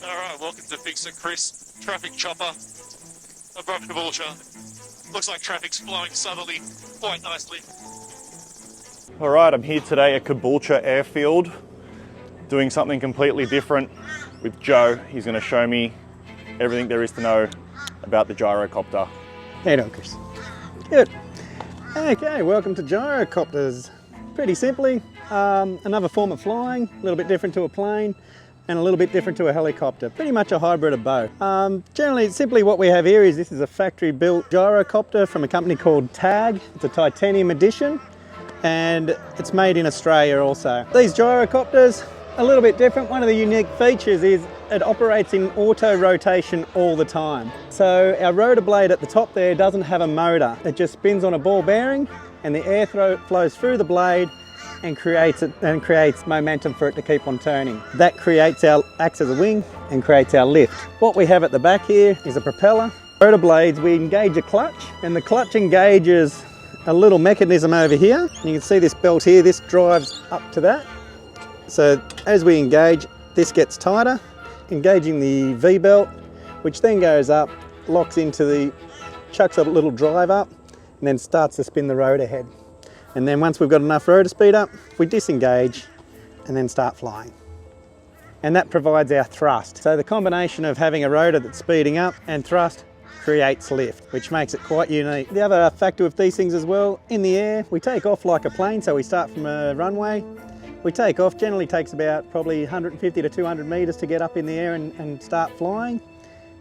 Alright, welcome to Fix It Chris, traffic chopper above Caboolture. Looks like traffic's flowing southerly quite nicely. Alright, I'm here today at Caboolture Airfield doing something completely different with Joe. He's going to show me everything there is to know about the gyrocopter. How you doing, Chris? Good. Okay, welcome to gyrocopters. Pretty simply, another form of flying, a little bit different to a plane and a little bit different to a helicopter. Pretty much a hybrid of both. Generally, simply what we have here is this is a factory-built gyrocopter from a company called TAG. It's a titanium edition and it's made in Australia also. These gyrocopters, a little bit different. One of the unique features is it operates in auto rotation all the time. So our rotor blade at the top there doesn't have a motor. It just spins on a ball bearing and the air flows through the blade and creates momentum for it to keep on turning. That acts as a wing and creates our lift. What we have at the back here is a propeller. Rotor blades, we engage a clutch and the clutch engages a little mechanism over here. You can see this belt here, this drives up to that. So as we engage, this gets tighter, engaging the V-belt, which then goes up, locks into chucks a little drive up, and then starts to spin the rotor head. And then once we've got enough rotor speed up, we disengage and then start flying. And that provides our thrust. So the combination of having a rotor that's speeding up and thrust creates lift, which makes it quite unique. The other factor with these things as well, in the air, we take off like a plane, so we start from a runway. We take off, generally takes about probably 150 to 200 metres to get up in the air and start flying.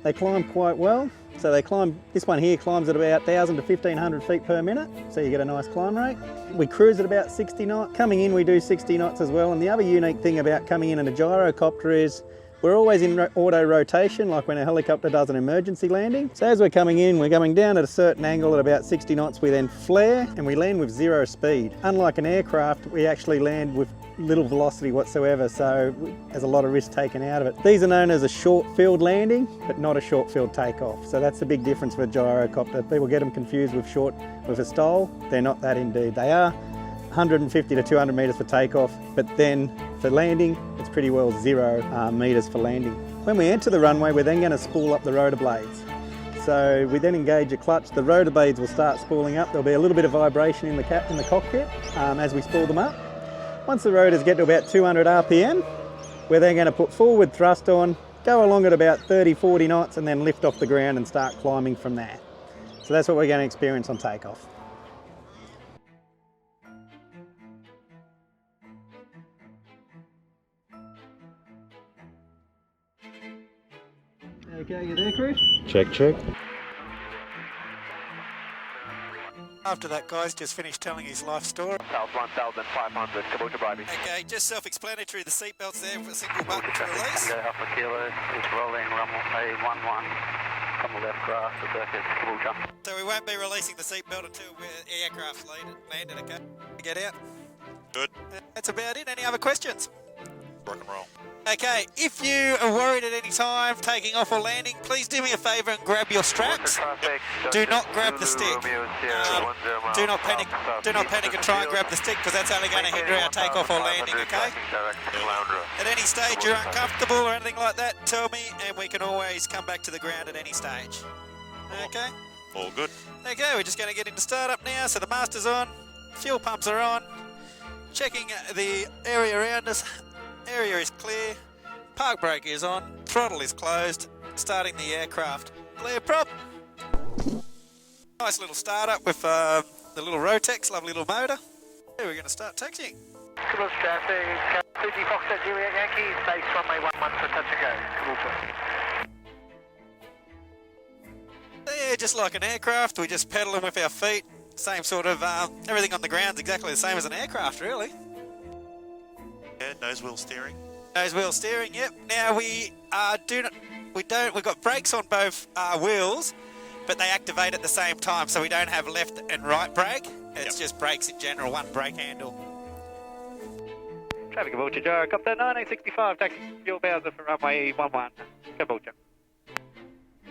They climb quite well. So this one here climbs at about 1,000 to 1,500 feet per minute, so you get a nice climb rate. We cruise at about 60 knots. Coming in, we do 60 knots as well. And the other unique thing about coming in a gyrocopter is we're always in auto rotation, like when a helicopter does an emergency landing. So as we're coming in, we're coming down at a certain angle at about 60 knots. We then flare and we land with 0 speed. Unlike an aircraft, we actually land with little velocity whatsoever, so there's a lot of risk taken out of it. These are known as a short field landing, but not a short field takeoff. So that's the big difference with a gyrocopter. People get them confused with a STOL. They're not that indeed. They are 150 to 200 metres for takeoff, but then for landing, it's pretty well 0 metres for landing. When we enter the runway, we're then going to spool up the rotor blades. So we then engage a clutch. The rotor blades will start spooling up. There'll be a little bit of vibration in the cockpit as we spool them up. Once the rotors get to about 200 RPM, we're then going to put forward thrust on, go along at about 30-40 knots and then lift off the ground and start climbing from there. So that's what we're going to experience on takeoff. Okay, you there, Chris? Check, check. After that, guy's just finished telling his life story. South 1,500, Caboolture Bribey. Okay, just self-explanatory, the seatbelt's there with a single button to release. Tango Alpha Kilo, it's rolling, runway 11, come left grass, the circuit, Caboolture. So we won't be releasing the seatbelt until the aircraft's landed, okay? Get out. Good. That's about it. Any other questions? Rock and roll. Okay, if you are worried at any time taking off or landing, please do me a favour and grab your straps. Do not grab the stick. Do not panic and try and grab the stick, because that's only going to hinder our takeoff or landing, okay? At any stage you're uncomfortable or anything like that, tell me and we can always come back to the ground at any stage. Okay? All good. Okay, we're just going to get into startup now. So the master's on, fuel pumps are on, checking the area around us. Area is clear, park brake is on, throttle is closed, starting the aircraft. Clear prop. Nice little startup with the little Rotex, lovely little motor. Yeah, we're going to start taxiing. Caboolture traffic, 50 Foxtrot Juliet Yankee, base runway 11 for touch and go. Yeah, just like an aircraft, we just pedaling with our feet. Same sort of, everything on the ground's exactly the same as an aircraft, really. Yeah, nose wheel steering. Nose wheel steering, yep. Now we've got brakes on both wheels, but they activate at the same time, so we don't have left and right brake. It's just brakes in general, one brake handle. Traffic Caboolture Gyrocopter 1965, taxi fuel Bowser for runway 11, Caboolture.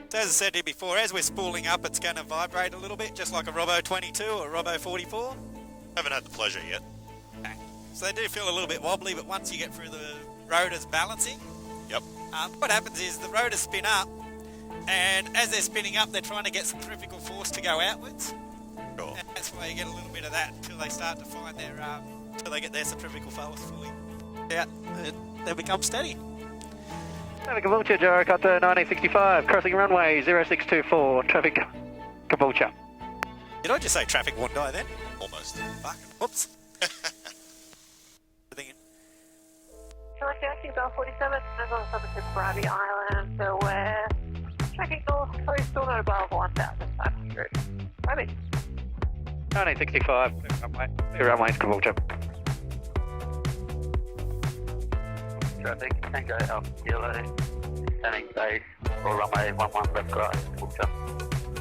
So as I said here before, as we're spooling up, it's going to vibrate a little bit, just like a Robo 22 or Robo 44. Haven't had the pleasure yet. Okay. So they do feel a little bit wobbly, but once you get through the rotors balancing, Yep. What happens is the rotors spin up, and as they're spinning up, they're trying to get centrifugal force to go outwards. Sure. And that's why you get a little bit of that until they start to find their, until they get their centrifugal force fully out, they become steady. Caboolture, Gyrocopter 1965, crossing runway 0624, traffic Caboolture. Did I just say traffic won't die then? Almost. Fuck. Whoops. Thinking. Select Galaxy Bell 47, as on the summit of Bribey Island, so we're tracking north, coast still not above 1,500. Bribey. 1965, runway Caboolture. Traffic, Tango Alpha Kilo, standing base, or runway 11 left right, Caboolture.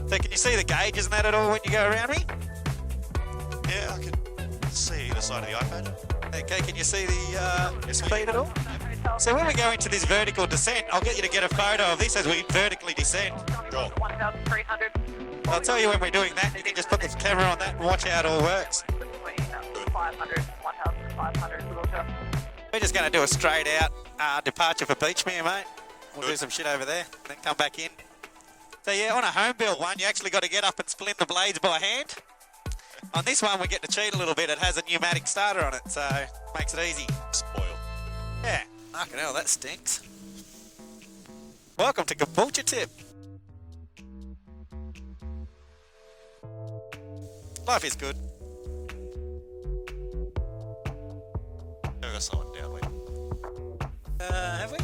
So can you see the gauges and that at all when you go around me? Yeah, I can see the side of the iPad. Okay, can you see the speed at all? So when we go into this vertical descent, I'll get you to get a photo of this as we vertically descend. Sure. 1,300. I'll tell you when we're doing that, you can just put the camera on that and watch how it all works. 500, 1,500, Caboolture. We're just going to do a straight out departure for Beachmere, mate. We'll do some shit over there and then come back in. So yeah, on a home built one, you actually got to get up and splint the blades by hand. On this one, we get to cheat a little bit. It has a pneumatic starter on it, so makes it easy. Spoiled. Yeah. Fucking hell, that stinks. Welcome to Caboolture Tip. Life is good. I've got someone down with. Have we?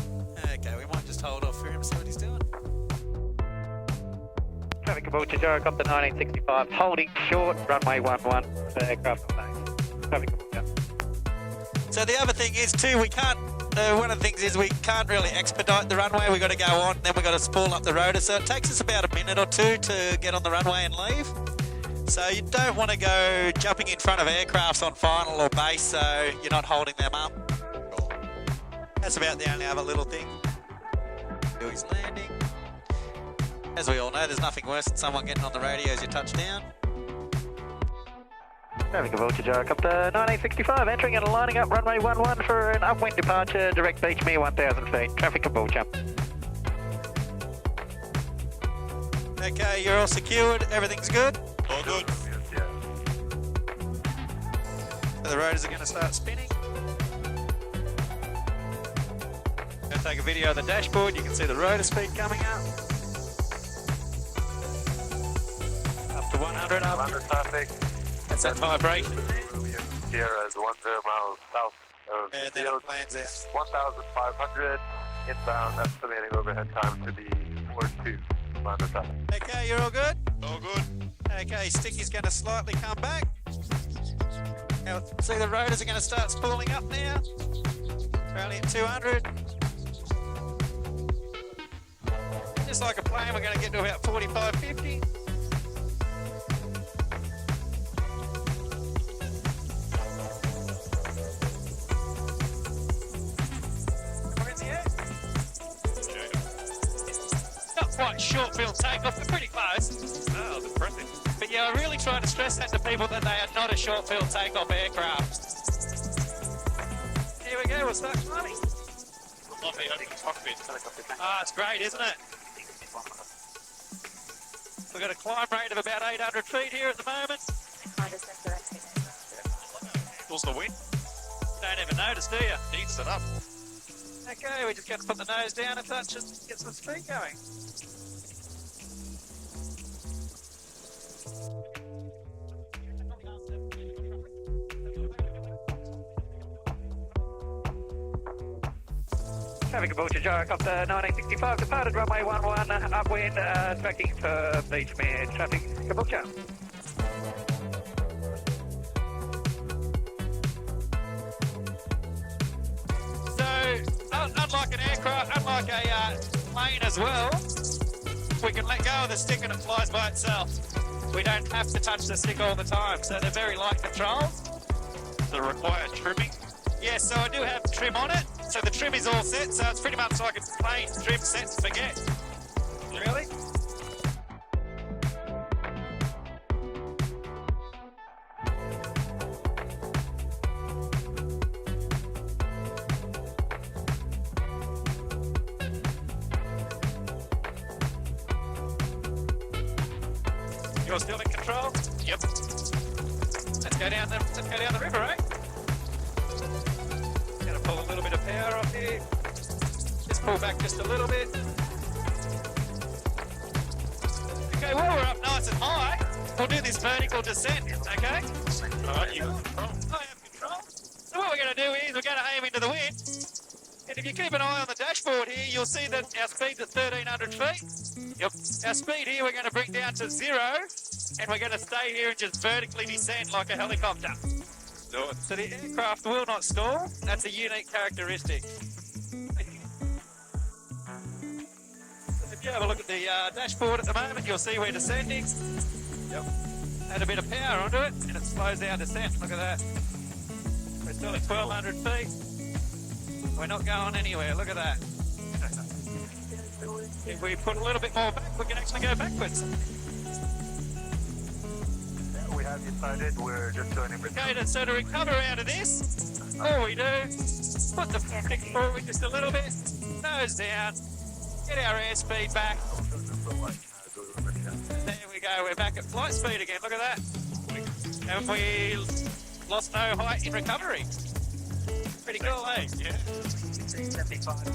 Okay, we might just hold off for him and see what he's doing. Traffic Caboolture, Gyrocopter 1965, holding short, runway 11, aircraft base. Traffic Caboolture. So the other thing is too, we can't, one of the things is we can't really expedite the runway. We've got to go on, then we've got to spool up the rotor. So it takes us about a minute or two to get on the runway and leave. So you don't want to go jumping in front of aircrafts on final or base, so you're not holding them up. That's about the only other little thing. Do his landing. As we all know, there's nothing worse than someone getting on the radio as you touch down. Traffic Caboolture, Gyrocopter 1965, entering and lining up runway 11 for an upwind departure, direct Beachmere 1,000 feet. Traffic Caboolture. Okay, you're all secured, everything's good? All good. So the rotors are going to start spinning. Going to take a video of the dashboard, you can see the rotor speed coming up. Up to 100 up. Under traffic. That's that vibration. Sierra is 10 miles south of And the then field. it lands there. 1,500 inbound, estimating overhead time to be 4-2 under traffic. Okay, you're all good? All good. Okay, Sticky's going to slightly come back. Now, see the rotors are going to start spooling up now. We're only at 200. Just like a plane, we're going to get to about 45, 50. Where's he at? Not quite short field takeoff, but pretty close. Oh, that's impressive. But yeah, I really try to stress that to people that they are not a short field takeoff aircraft. Here we go, we'll start climbing. Lovely open cockpit. Ah, it's great, isn't it? We've got a climb rate of about 800 feet here at the moment. Feels the wind. Don't ever notice, do you? Eats it up. Okay, we just got to put the nose down a touch and get some speed going. Traffic Caboolture, Gyrocopter 1965, departed runway 11, upwind, tracking for Beachmere. Traffic Caboolture. So, unlike an aircraft, unlike a plane as well, we can let go of the stick and it flies by itself. We don't have to touch the stick all the time, so they're very light controls. Does it require trimming? Yes, so I do have trim on it. So the trim is all set, so it's pretty much like a plain trim set and forget. Really? You're still in control? Yep. Let's go down the river, eh? Gonna pull a little bit of power off here. Just pull back just a little bit. Okay, while we're up nice and high, we'll do this vertical descent, okay? Alright, you got control. I have control. So what we're going to do is we're going to aim into the wind. And if you keep an eye on the dashboard here, you'll see that our speed's at 1,300 feet. Yep. Our speed here we're going to bring down to 0, and we're going to stay here and just vertically descend like a helicopter. Do it. So the aircraft will not stall. That's a unique characteristic. If you have a look at the dashboard at the moment, you'll see we're descending. Yep. Add a bit of power onto it, and it slows our descent. Look at that. We're still at 1,200 feet. We're not going anywhere. Look at that. If we put a little bit more back, we can actually go backwards. We have decided we're just going in. Okay, so to recover out of this, all we do, put the stick forward just a little bit, nose down, get our airspeed back. There we go, we're back at flight speed again, look at that. And we lost no height in recovery. Pretty cool, eh? Yeah. 75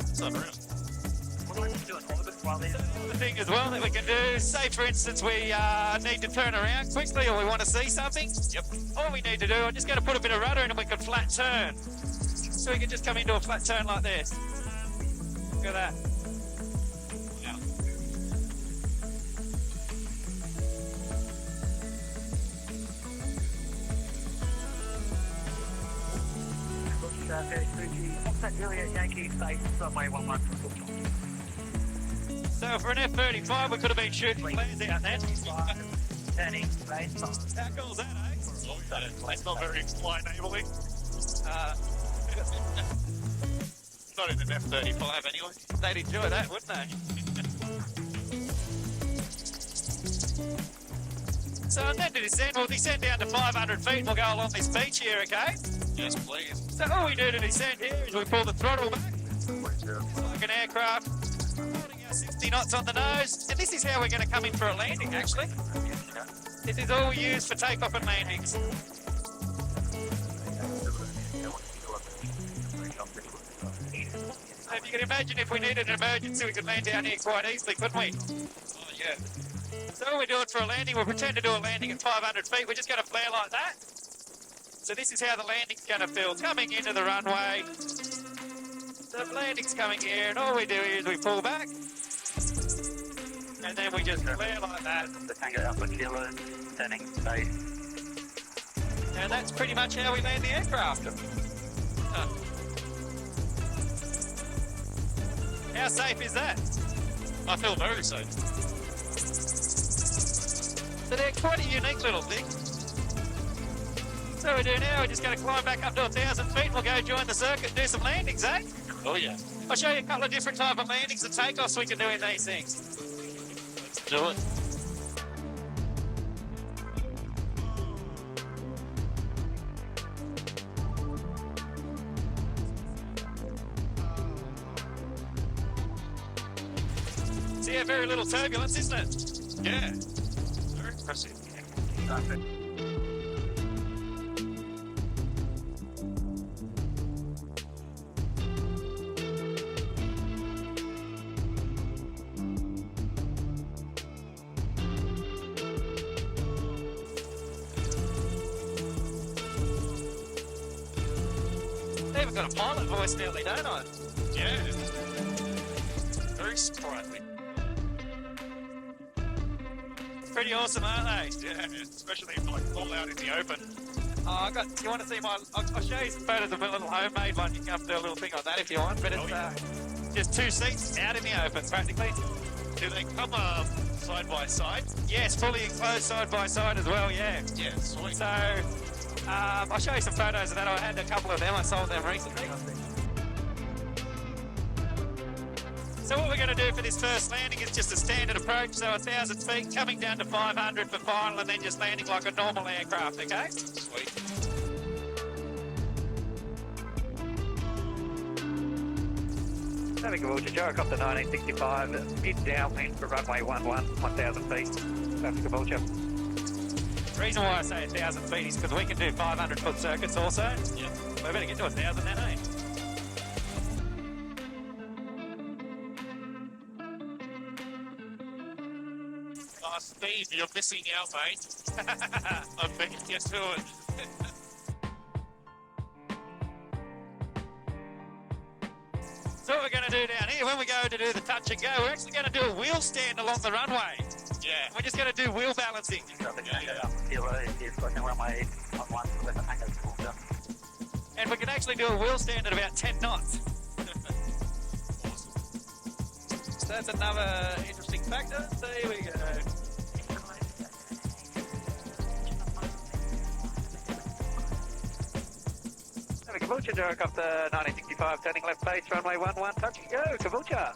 It's unreal. What do I do in orbit while they're The thing as well that we can do, say for instance we need to turn around quickly or we want to see something. Yep. All we need to do, I'm just going to put a bit of rudder in and we can flat turn. So we can just come into a flat turn like this. Look at that. Yeah. Offset Juliet Yankee Space runway 11. So for an F-35 we could have been shooting flares out there. Turning space. How cool is that, eh? It's not very flight enabling. Not in an F-35 anyway. They'd enjoy that, wouldn't they? So and then to descend, we'll descend down to 500 feet and we'll go along this beach here, okay? Yes, please. So all we do to descend here is we pull the throttle back, like an aircraft, holding our 60 knots on the nose, and this is how we're going to come in for a landing, actually. This is all we use for takeoff and landings. So if you can imagine if we needed an emergency, we could land down here quite easily, couldn't we? Oh, yeah. So all we're doing for a landing, we'll pretend to do a landing at 500 feet. We're just going to flare like that. So this is how the landing's going to feel. Coming into the runway. The landing's coming here, and all we do is we pull back. And then we just flare like that. The Tango Alpha Kilo, turning space. And that's pretty much how we land the aircraft. How safe is that? I feel very safe. So they're quite a unique little thing. So what we do now, we're just going to climb back up to 1,000 feet and we'll go join the circuit and do some landings, eh? Oh, yeah. I'll show you a couple of different type of landings and takeoffs we can do in these things. Let's do it. See, very little turbulence, isn't it? Yeah. Very impressive. They even got a pilot voice nearly, don't I? Yeah. Very sprightly. Pretty awesome, aren't they? Yeah, especially if like all out in the open. Oh, you want to see my? I'll show you some photos of my little homemade one. You can come do a little thing like that if you want. But it's just two seats out in the open, practically. Do they come side by side? Yes, fully enclosed side by side as well. Yeah. Yeah, sweet. So I'll show you some photos of that. I had a couple of them. I sold them recently. So what we're going to do for this first landing is just a standard approach. So 1,000 feet, coming down to 500 for final, and then just landing like a normal aircraft. Okay. Sweet. Caboolture Gyrocopter 1965, mid downwind for runway 11, 1,000 feet. Traffic Caboolture. The reason why I say 1,000 feet is because we can do 500-foot circuits also. Yep. We better get to 1,000 then, eh? Oh, Steve, you're missing out, mate. I'm beating you to it. So what we're going to do down here, when we go to do the touch and go, we're actually going to do a wheel stand along the runway. Yeah. We're just going to do wheel balancing. And we can actually do a wheel stand at about 10 knots. So that's another interesting factor. So here we go. Caboolture, Gyrocopter 1965, turning left base, runway 11, touch and go, Caboolture.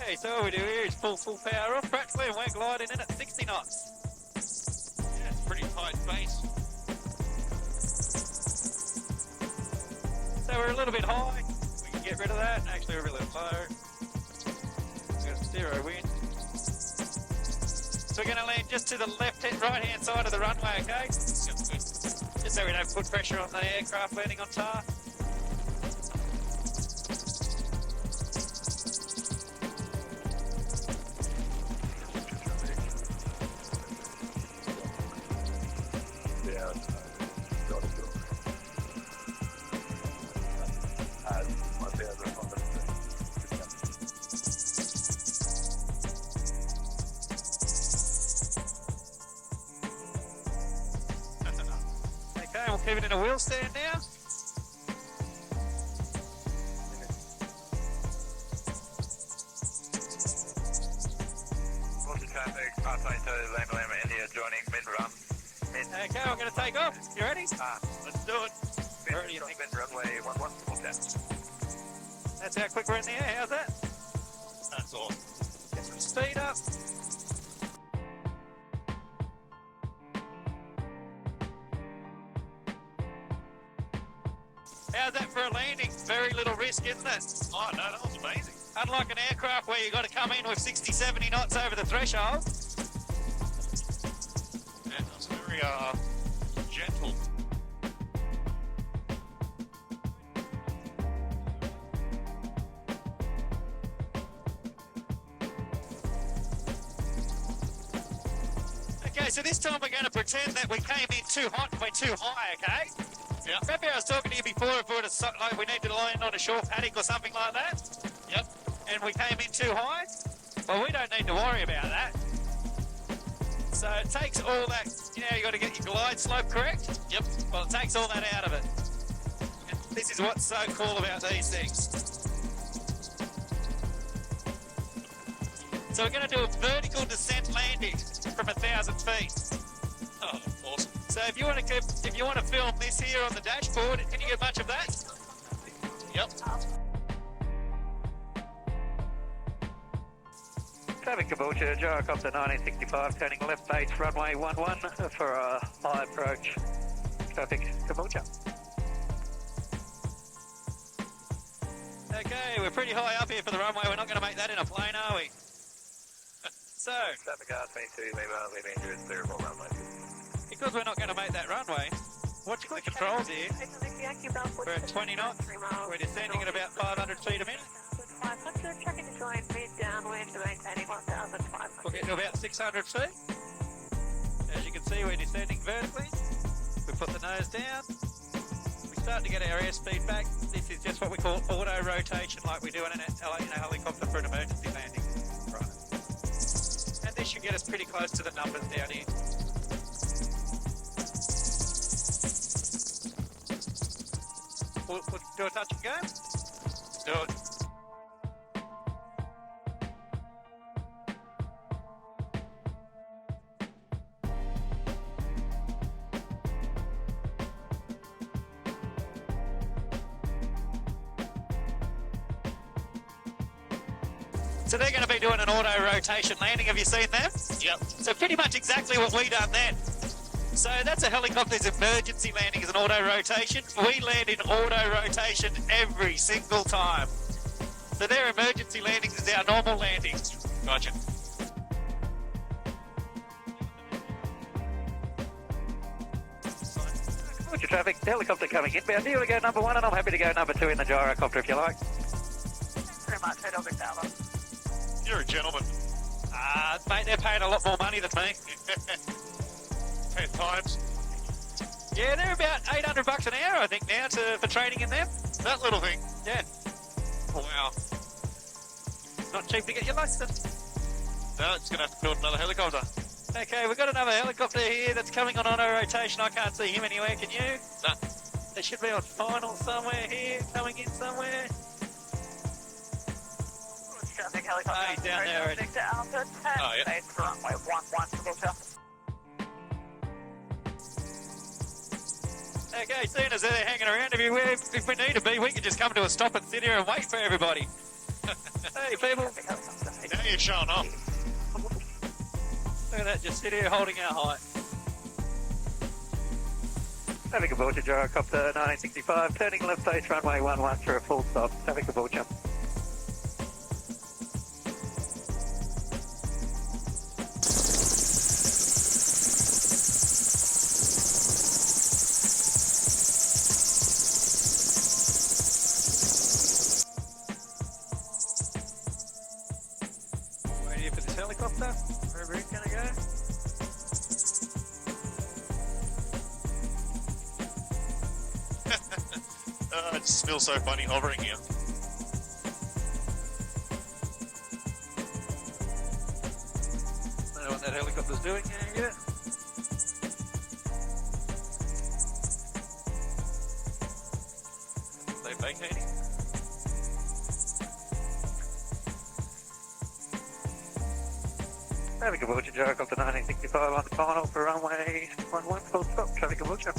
Hey, so all we do here is full power off practically, and we're gliding in at 60 knots. Yeah, it's pretty tight space. So we're a little bit high. We can get rid of that. Actually, we're a little low. We've got 0 wind. So we're going to land just to the right-hand side of the runway, okay? Sounds good. Just so we don't put pressure on the aircraft landing on tar. Okay, we'll keep it in a wheel stand now. Traffic, pathway to Lima India, joining mid-run. Okay, we're going to take off. You ready? Let's do it. Mid-runway 11, That's how quick we're in the air. How's that? That's awesome. Get some speed up. How's that for a landing? Very little risk, isn't it? Oh, no, that was amazing. Unlike an aircraft where you've got to come in with 60, 70 knots over the threshold. Yeah, that was very gentle. Okay, so this time we're going to pretend that we came in too hot and we're too high, okay? Yep. Remember I was talking to you before if we need to land on a short paddock or something like that? Yep. And we came in too high? Well, we don't need to worry about that. So it takes all that, you got to get your glide slope correct? Yep. Well, it takes all that out of it. And this is what's so cool about these things. So we're going to do a vertical descent landing from 1,000 feet. Oh, awesome. So if you want to film this here on the dashboard, can you get much of that? Yep. Traffic Caboolture, Gyrocopter 1965, turning left base, runway 11 for a high approach. Traffic Caboolture. Okay, we're pretty high up here for the runway. We're not going to make that in a plane, are we? So, Traffic R22, Lima India, is clear for runway. because we're not going to make that runway, watch the controls here. We're at 20 knots. We're descending at about 500 feet a minute. 500, tracking to join mid downwind to maintaining 1,500. We'll get to about 600 feet. As you can see, we're descending vertically. We put the nose down. We start to get our airspeed back. This is just what we call auto rotation, like we do in a helicopter for an emergency landing. Right. And this should get us pretty close to the numbers down here. We'll do a touch and go. Let's do it. So they're going to be doing an auto rotation landing. Have you seen them? Yep. So pretty much exactly what we done then. So that's a helicopter's emergency landing as an auto rotation. We land in auto rotation every single time. So their emergency landings is our normal landings. Gotcha. Caboolture traffic. Helicopter coming inbound. Do you want to go number 1? And I'm happy to go number 2 in the gyrocopter if you like. Very much, Hotel Big Tower. You're a gentleman. Mate, they're paying a lot more money than me. 10 times. Yeah, they're about $800 an hour, I think, now for training in them. That little thing. Yeah, Wow. not cheap to get your license. No, it's going to have to build another helicopter. Okay, we've got another helicopter here that's coming on auto rotation. I can't see him anywhere, can you? No. They should be on final somewhere here, coming in somewhere. Traffic helicopter. Hey, down there already. Victor Alpha 10. Oh, yeah. Base for runway 11 Caboolture. Okay, seeing as they're hanging around everywhere, if we need to be, we can just come to a stop and sit here and wait for everybody. Hey, people. Now you're showing off. Look at that, just sit here holding our height. Traffic Caboolture gyrocopter 1965. Turning left base runway 11 for a full stop. Traffic Caboolture. Wait here for this helicopter, wherever it's going to go. It just feels so funny hovering here. I don't know what that helicopter's doing yet. They vacating. Traffic Caboolture gyrocopter 1965 on final for runway 11 full stop. Traffic Caboolture.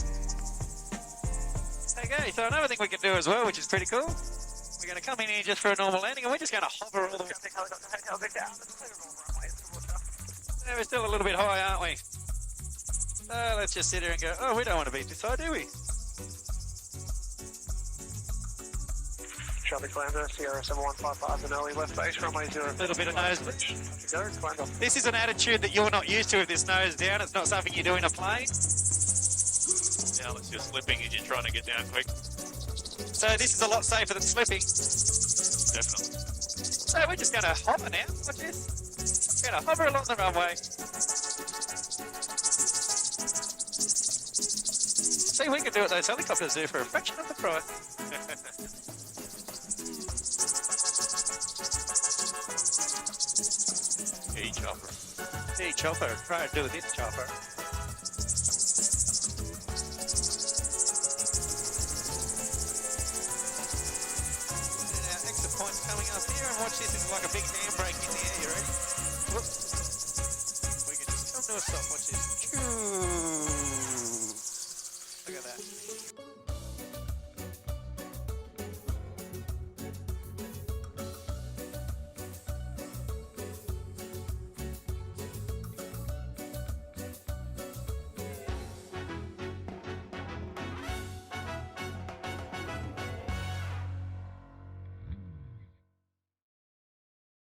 Okay, so another thing we can do as well, which is pretty cool. We're going to come in here just for a normal landing, and we're just going to hover all the way. Traffic helicopter Hotel Victor Alpha. Clear all runways Caboolture. Yeah, we're still a little bit high, aren't we? Let's just sit here and go, oh, we don't want to be this high, do we? Traffic Lambda, Sierra 7155 Denali, left base, runway 0. A little bit of nose. Go, climb up. This is an attitude that you're not used to with this nose down. It's not something you do in a plane. Now it's just slipping as you're trying to get down quick. So this is a lot safer than slipping. Definitely. So we're just going to hover now. Watch this. We're going to hover along the runway. See, we can do what those helicopters do for a fraction of the price. E-chopper. E-chopper. Try to do with this chopper. And our exit point's coming up here, and watch this. It's like a big handbrake in the air. You ready? Whoop. We can just come to a stop. Watch this.